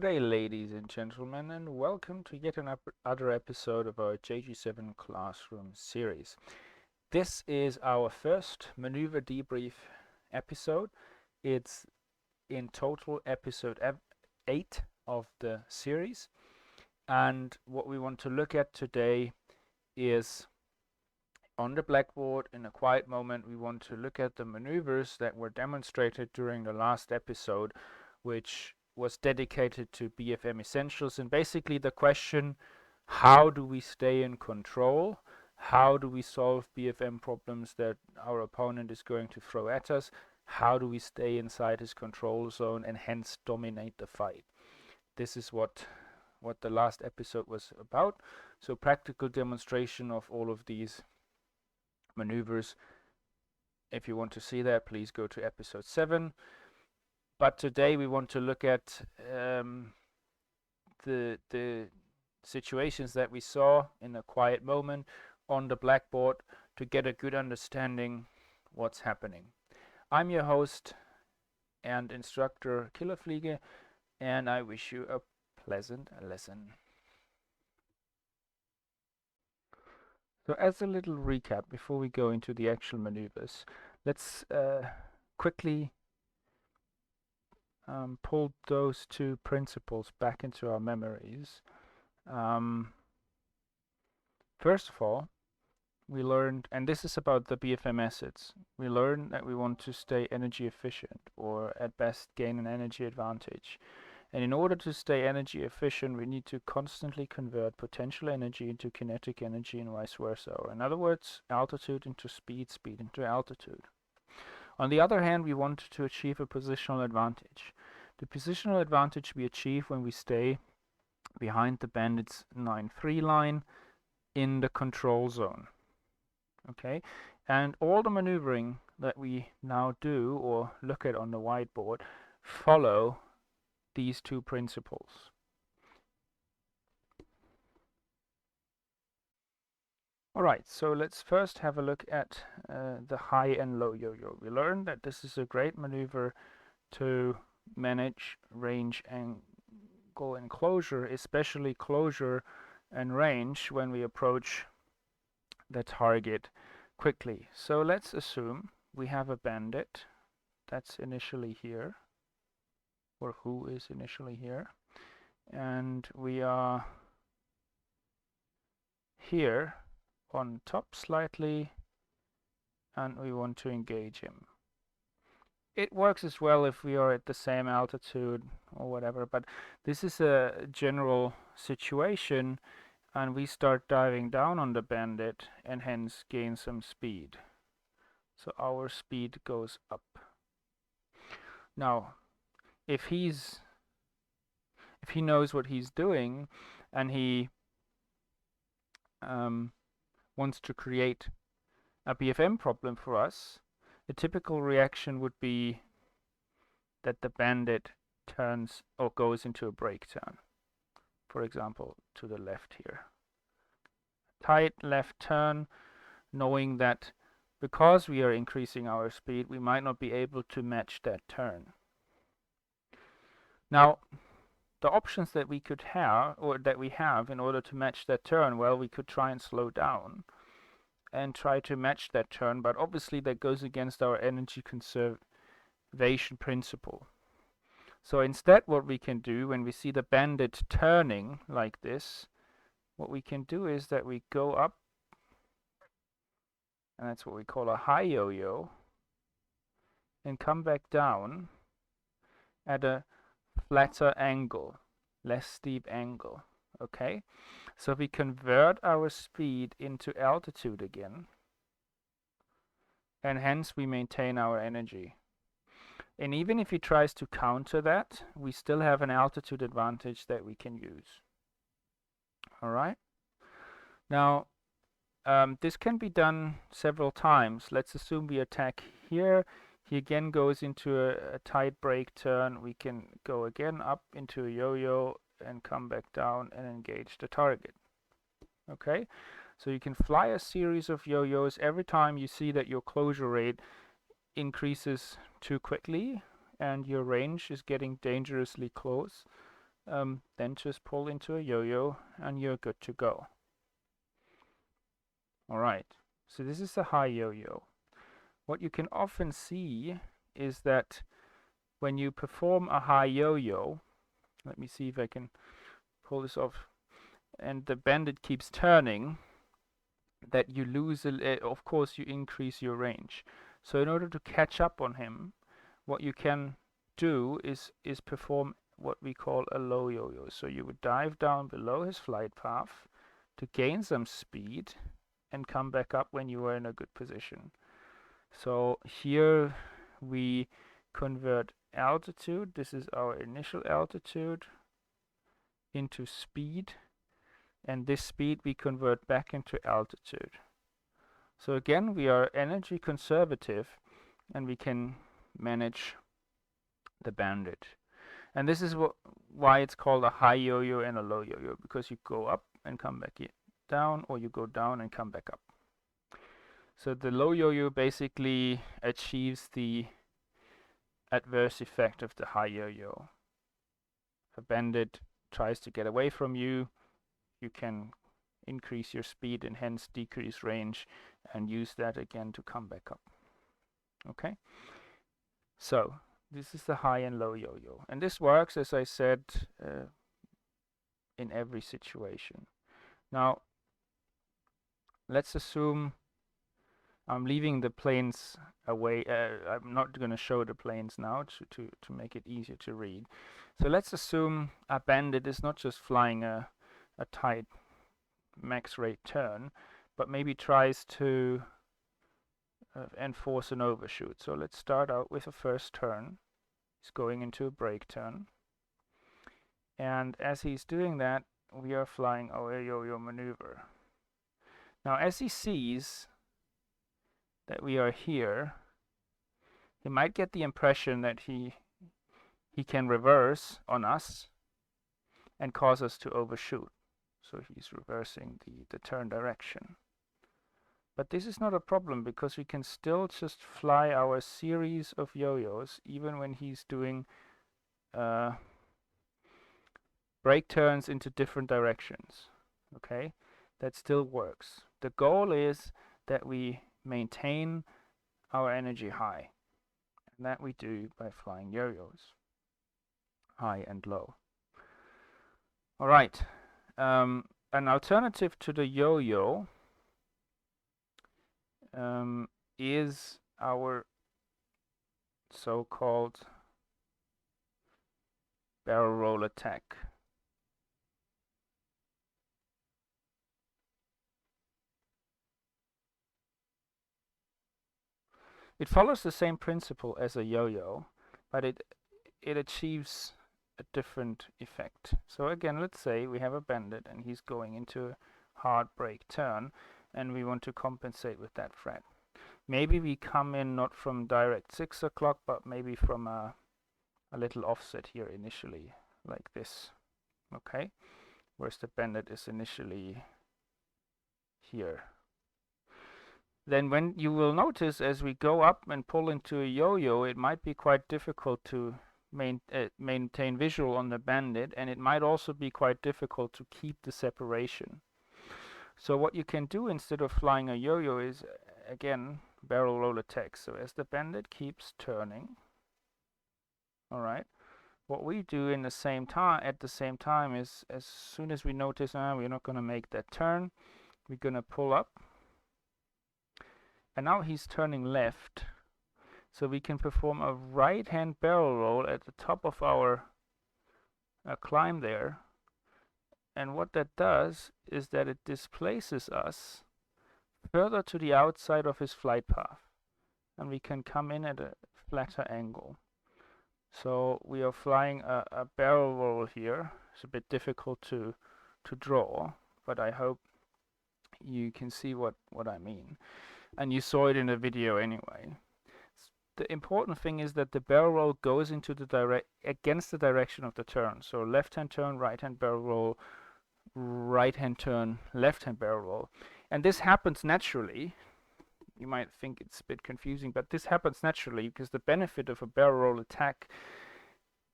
Good day, ladies and gentlemen, and welcome to yet another episode of our JG7 Classroom series. This is our first Manoeuvre Debrief episode. It's in total episode 8 of the series, and what we want to look at today is on the blackboard. In a quiet moment, we want to look at the maneuvers that were demonstrated during the last episode, which was dedicated to BFM Essentials, and basically the question, how do we stay in control? How do we solve BFM problems that our opponent is going to throw at us? How do we stay inside his control zone and hence dominate the fight? This is what the last episode was about. So practical demonstration of all of these maneuvers. If you want to see that, please go to episode 7. But today we want to look at the situations that we saw in a quiet moment on the blackboard to get a good understanding what's happening. I'm your host and instructor Killerfliege, and I wish you a pleasant lesson. So as a little recap before we go into the actual maneuvers, let's quickly pulled those two principles back into our memories. First of all, we learned, and this is about the BFM assets, we learned that we want to stay energy efficient, or at best gain an energy advantage. And in order to stay energy efficient, we need to constantly convert potential energy into kinetic energy and vice versa. Or in other words, altitude into speed, speed into altitude. On the other hand, we want to achieve a positional advantage. The positional advantage we achieve when we stay behind the bandit's 9-3 line in the control zone. Okay, and all the maneuvering that we now do or look at on the whiteboard follow these two principles. Alright, so let's first have a look at the high and low yo-yo. We learned that this is a great maneuver to manage range, angle, and closure, especially closure and range when we approach the target quickly. So let's assume we have a bandit that's initially here, or who is initially here, and we are here on top slightly, and we want to engage him. It works as well if we are at the same altitude or whatever, but this is a general situation, and we start diving down on the bandit and hence gain some speed. So our speed goes up. Now, if he knows what he's doing and he wants to create a BFM problem for us, the typical reaction would be that the bandit turns or goes into a brake turn. For example, to the left here. Tight left turn, knowing that because we are increasing our speed, we might not be able to match that turn. Now, the options that we could have, or that we have in order to match that turn, well, we could try and slow down and try to match that turn, but obviously that goes against our energy conservation principle. So instead, what we can do when we see the bandit turning like this, what we can do is that we go up, and that's what we call a high yo-yo, and come back down at a flatter angle, less steep angle. Okay, so we convert our speed into altitude again, and hence we maintain our energy. And even if he tries to counter that, we still have an altitude advantage that we can use. Alright, now this can be done several times. Let's assume we attack here. He again goes into a tight brake turn. We can go again up into a yo-yo and come back down and engage the target. Okay, so you can fly a series of yo-yos every time you see that your closure rate increases too quickly and your range is getting dangerously close. then just pull into a yo-yo and you're good to go. Alright, so this is a high yo-yo. What you can often see is that when you perform a high yo-yo, let me see if I can pull this off, and the bandit keeps turning, that you lose, of course you increase your range. So in order to catch up on him, what you can do is perform what we call a low yo-yo. So you would dive down below his flight path to gain some speed and come back up when you are in a good position. So here we convert altitude, this is our initial altitude, into speed, and this speed we convert back into altitude. So again, we are energy conservative and we can manage the bandit. And this is why it's called a high yo-yo and a low yo-yo, because you go up and come back down, or you go down and come back up. So the low yo-yo basically achieves the adverse effect of the high yo-yo. If a bandit tries to get away from you, you can increase your speed and hence decrease range and use that again to come back up. Okay, so this is the high and low yo-yo, and this works, as I said, in every situation. Now let's assume I'm leaving the planes away. I'm not going to show the planes now to make it easier to read. So let's assume a bandit is not just flying a tight max rate turn, but maybe tries to enforce an overshoot. So let's start out with a first turn. He's going into a brake turn, and as he's doing that, we are flying our yo-yo maneuver. Now as he sees that we are here, he might get the impression that he can reverse on us and cause us to overshoot. So he's reversing the turn direction. But this is not a problem, because we can still just fly our series of yo-yos even when he's doing brake turns into different directions. Okay, that still works. The goal is that we maintain our energy high, and that we do by flying yo-yos, high and low. Alright, an alternative to the yo-yo is our so-called barrel roll attack. It follows the same principle as a yo-yo, but it achieves a different effect. So again, let's say we have a bandit and he's going into a hard brake turn, and we want to compensate with that threat. Maybe we come in not from direct 6 o'clock, but maybe from a little offset here initially, like this. Okay, whereas the bandit is initially here. Then when you will notice, as we go up and pull into a yo-yo, it might be quite difficult to maintain visual on the bandit, and it might also be quite difficult to keep the separation. So what you can do instead of flying a yo-yo is, again, barrel roll attack. So as the bandit keeps turning, alright, what we do at the same time is, as soon as we notice we're not going to make that turn, we're going to pull up, and now he's turning left, so we can perform a right hand barrel roll at the top of our climb there. And what that does is that it displaces us further to the outside of his flight path, and we can come in at a flatter angle. So we are flying a barrel roll here. It's a bit difficult to draw, but I hope you can see what I mean. And you saw it in the video anyway. The important thing is that the barrel roll goes into the against the direction of the turn. So left hand turn, right hand barrel roll, right hand turn, left hand barrel roll. And this happens naturally. You might think it's a bit confusing, but this happens naturally because the benefit of a barrel roll attack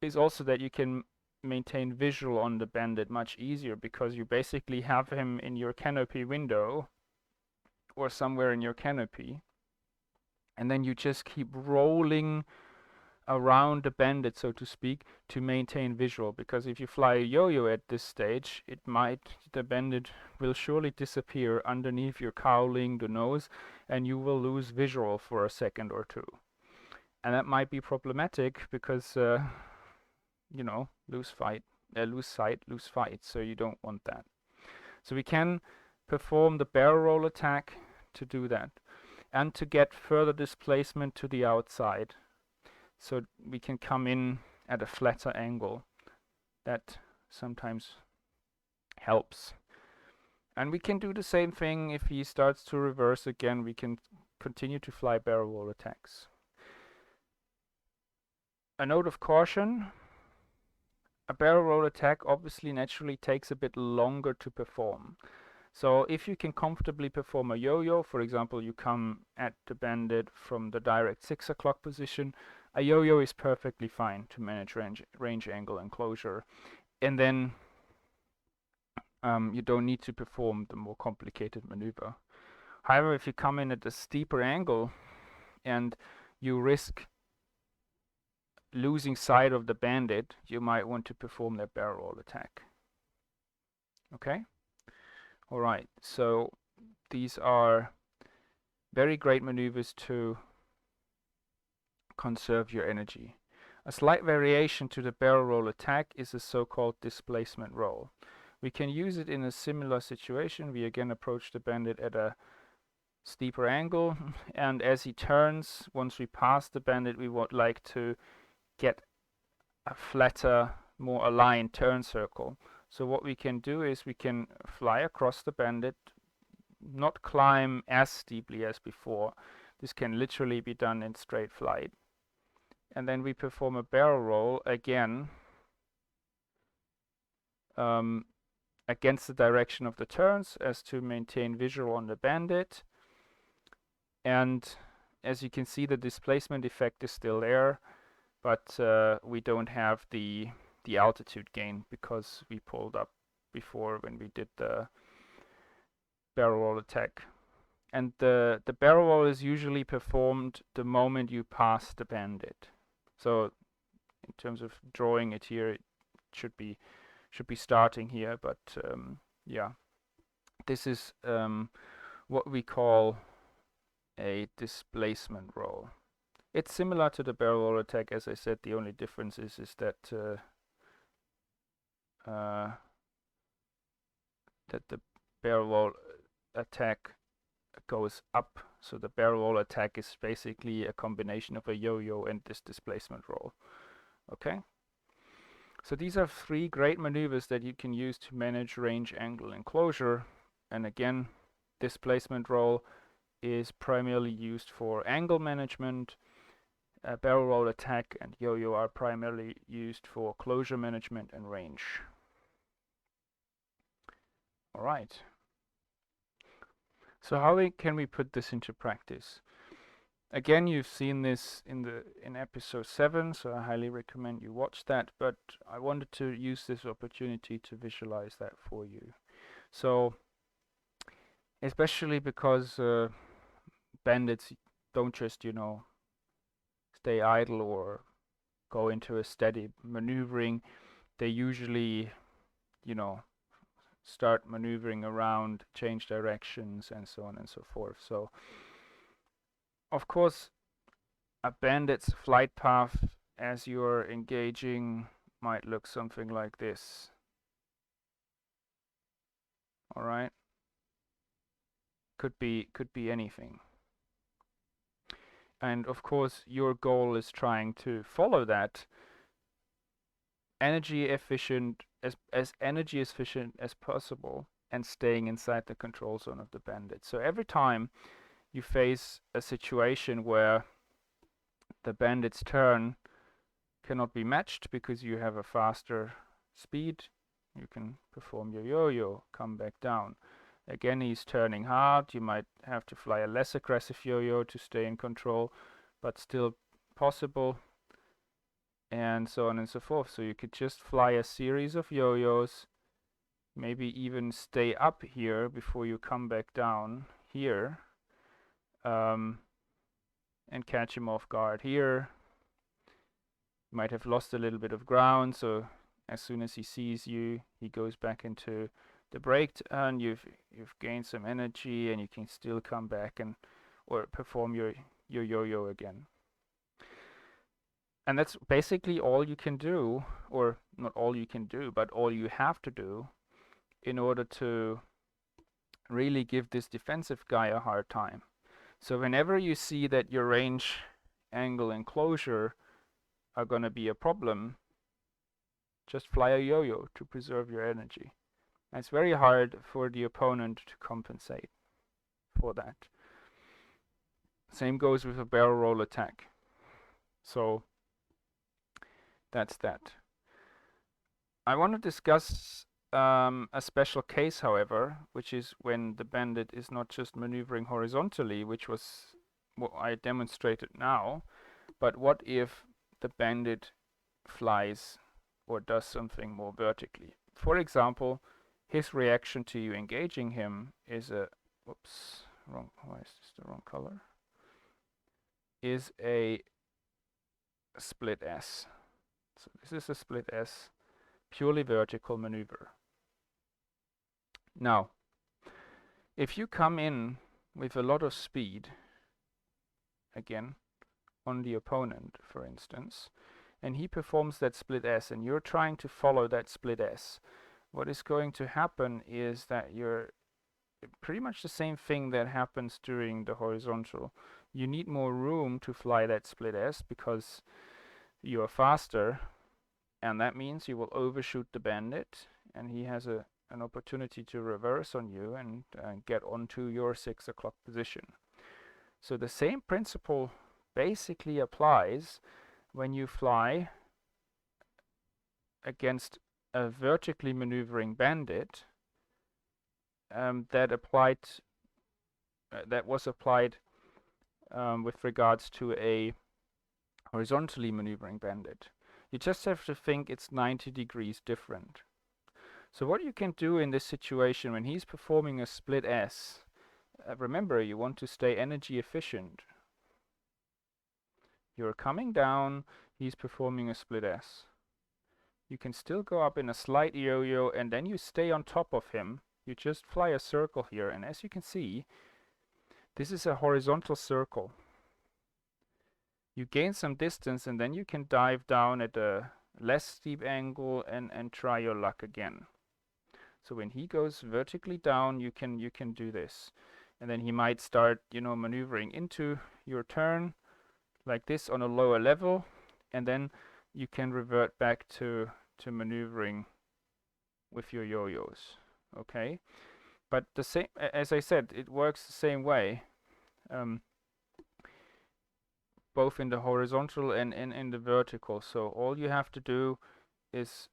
is also that you can maintain visual on the bandit much easier, because you basically have him in your canopy window or somewhere in your canopy, and then you just keep rolling around the bandit, so to speak, to maintain visual. Because if you fly a yo-yo at this stage, the bandit will surely disappear underneath your cowling, the nose, and you will lose visual for a second or two. And that might be problematic because, lose sight, lose fight, so you don't want that. So we can perform the barrel roll attack to do that, and to get further displacement to the outside, so we can come in at a flatter angle. That sometimes helps. And we can do the same thing if he starts to reverse again. We can continue to fly barrel roll attacks. A note of caution: a barrel roll attack obviously naturally takes a bit longer to perform. So if you can comfortably perform a yo-yo, for example, you come at the bandit from the direct 6 o'clock position, a yo-yo is perfectly fine to manage range angle and closure. And then you don't need to perform the more complicated maneuver. However, if you come in at a steeper angle and you risk losing sight of the bandit, you might want to perform that barrel roll attack. Okay? Alright, so these are very great maneuvers to conserve your energy. A slight variation to the barrel roll attack is a so-called displacement roll. We can use it in a similar situation. We again approach the bandit at a steeper angle, and as he turns, once we pass the bandit, we would like to get a flatter, more aligned turn circle. So what we can do is we can fly across the bandit, not climb as steeply as before. This can literally be done in straight flight. And then we perform a barrel roll again against the direction of the turns, as to maintain visual on the bandit. And as you can see, the displacement effect is still there, but we don't have the altitude gain because we pulled up before when we did the barrel roll attack. And the barrel roll is usually performed the moment you pass the bandit. So in terms of drawing it here, it should be starting here, but yeah, this is what we call a displacement roll. It's similar to the barrel roll attack, as I said. The only difference is that the barrel roll attack goes up. So the barrel roll attack is basically a combination of a yo-yo and this displacement roll. Okay? So these are 3 great maneuvers that you can use to manage range, angle, and closure. And again, displacement roll is primarily used for angle management. Barrel roll attack and yo-yo are primarily used for closure management and range. All right. So how can we put this into practice? Again, you've seen this in episode 7, so I highly recommend you watch that, but I wanted to use this opportunity to visualize that for you. So, especially because bandits don't just, stay idle or go into a steady maneuvering. They usually, start maneuvering around, change directions, and so on and so forth. So, of course, a bandit's flight path as you're engaging might look something like this. All right, could be anything. And of course, your goal is trying to follow that energy efficient as energy efficient as possible, and staying inside the control zone of the bandit. So every time you face a situation where the bandit's turn cannot be matched because you have a faster speed, you can perform your yo-yo, come back down. Again, he's turning hard. You might have to fly a less aggressive yo-yo to stay in control, but still possible. and so on and so forth. So you could just fly a series of yo-yos, maybe even stay up here before you come back down here, and catch him off guard here. You might have lost a little bit of ground, so as soon as he sees you, he goes back into the brake turn. You've gained some energy, and you can still come back and or perform your yo-yo again. And that's basically all you can do, or not all you can do, but all you have to do in order to really give this defensive guy a hard time. So whenever you see that your range, angle, and closure are going to be a problem, just fly a yo-yo to preserve your energy. And it's very hard for the opponent to compensate for that. Same goes with a barrel roll attack. So that's that. I want to discuss a special case, however, which is when the bandit is not just maneuvering horizontally, which was what I demonstrated now, but what if the bandit flies or does something more vertically? For example, his reaction to you engaging him is a, whoops, wrong, why is this the wrong color? Is a split S. So this is a split S, purely vertical maneuver. Now, if you come in with a lot of speed, again, on the opponent, for instance, and he performs that split S, and you're trying to follow that split S, what is going to happen is that you're pretty much the same thing that happens during the horizontal. You need more room to fly that split S because you are faster, and that means you will overshoot the bandit, and he has an opportunity to reverse on you and get onto your 6 o'clock position. So the same principle basically applies when you fly against a vertically maneuvering bandit. That was applied with regards to a horizontally maneuvering bandit. You just have to think it's 90 degrees different. So what you can do in this situation when he's performing a split S, remember, you want to stay energy efficient. You're coming down, he's performing a split S. You can still go up in a slight yo-yo, and then you stay on top of him. You just fly a circle here, and as you can see, this is a horizontal circle. You gain some distance, and then you can dive down at a less steep angle and try your luck again. So when he goes vertically down, you can do this, and then he might start, maneuvering into your turn like this on a lower level, and then you can revert back to maneuvering with your yo-yos. Okay, but the same, as I said, it works the same way, both in the horizontal and in the vertical. So all you have to do is,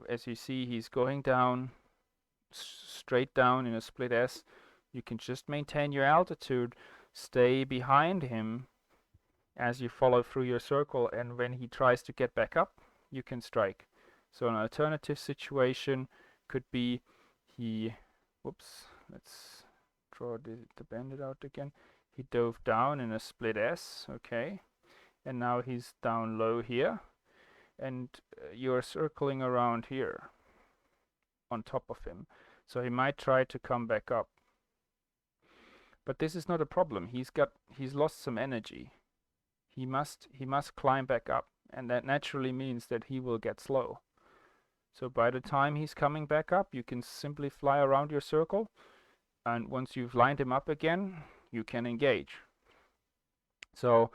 as you see, he's going down, straight down in a split S, you can just maintain your altitude, stay behind him as you follow through your circle, and when he tries to get back up, you can strike. So an alternative situation could be let's draw the bandit out again. He dove down in a split S, okay, and now he's down low here, and you're circling around here on top of him. So he might try to come back up. But this is not a problem. He's lost some energy. He must climb back up, and that naturally means that he will get slow. So by the time he's coming back up, you can simply fly around your circle, and once you've lined him up again, you can engage. So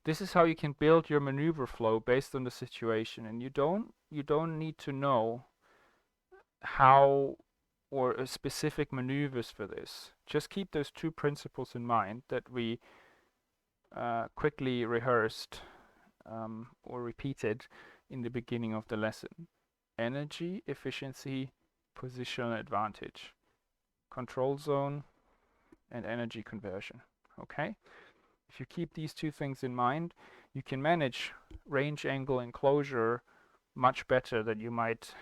this is how you can build your maneuver flow based on the situation, and you don't need to know how or specific maneuvers for this. Just keep those two principles in mind that we quickly rehearsed or repeated in the beginning of the lesson. Energy, efficiency, positional advantage, control zone, and energy conversion. Okay? If you keep these two things in mind, you can manage range, angle, and closure much better than you might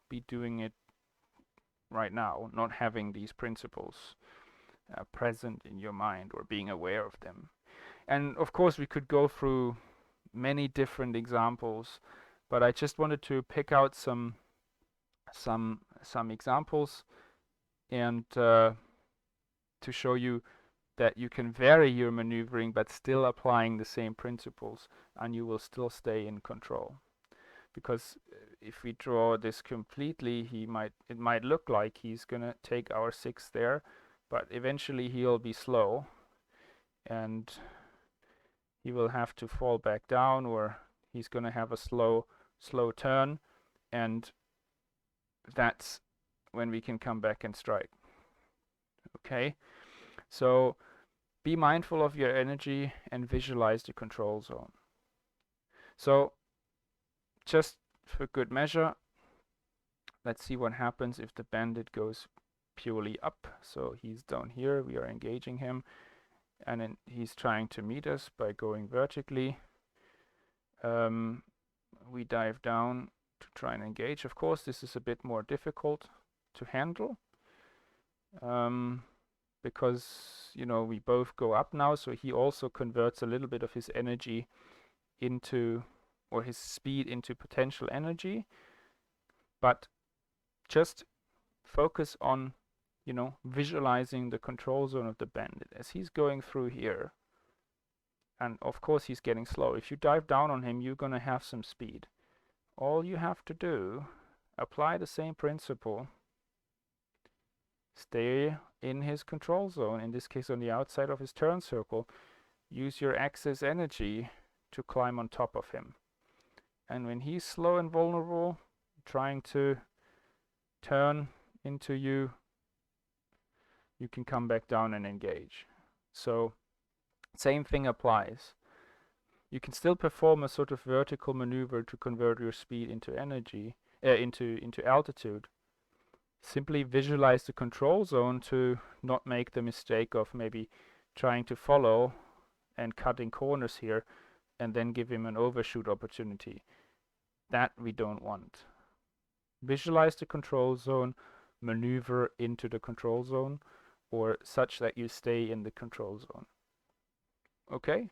be doing it right now, not having these principles present in your mind or being aware of them. And of course we could go through many different examples, but I just wanted to pick out some examples and to show you that you can vary your maneuvering but still applying the same principles, and you will still stay in control. Because if we draw this completely, it might look like he's gonna take our 6 there, but eventually he'll be slow and he will have to fall back down, or he's gonna have a slow turn, and that's when we can come back and strike. Okay, so be mindful of your energy and visualize the control zone. So just for good measure, let's see what happens if the bandit goes purely up. So he's down here, we are engaging him, and then he's trying to meet us by going vertically. We dive down to try and engage. Of course, this is a bit more difficult to handle because, you know, we both go up now, so he also converts a little bit of his energy into, or his speed into potential energy. But just focus on, you know, visualizing the control zone of the bandit as he's going through here. And of course he's getting slow. If you dive down on him, you're gonna have some speed. All you have to do, apply the same principle. Stay in his control zone, in this case on the outside of his turn circle. Use your excess energy to climb on top of him. And when he's slow and vulnerable, trying to turn into you, you can come back down and engage. So same thing applies. You can still perform a sort of vertical maneuver to convert your speed into energy, into altitude. Simply visualize the control zone to not make the mistake of maybe trying to follow and cutting corners here and then give him an overshoot opportunity. That we don't want. Visualize the control zone, maneuver into the control zone, or such that you stay in the control zone. Okay?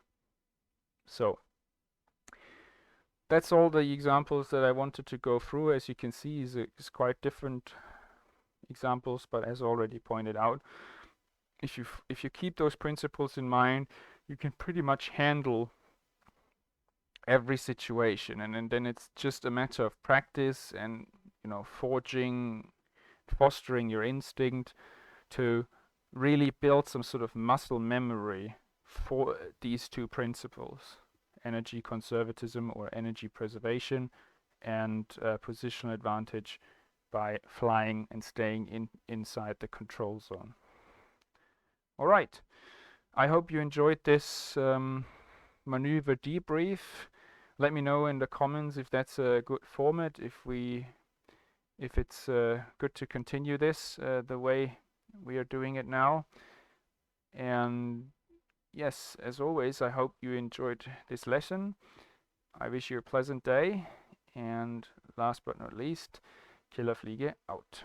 So that's all the examples that I wanted to go through. As you can see, it's quite different examples, but as already pointed out, if you keep those principles in mind, you can pretty much handle every situation, and then it's just a matter of practice and, you know, fostering your instinct to really build some sort of muscle memory for these two principles: energy conservatism or energy preservation, and positional advantage by flying and staying inside the control zone. All right, I hope you enjoyed this maneuver debrief. Let me know in the comments if that's a good format, if it's good to continue this the way we are doing it now. And yes, as always, I hope you enjoyed this lesson. I wish you a pleasant day, and last but not least, Killerfliege out.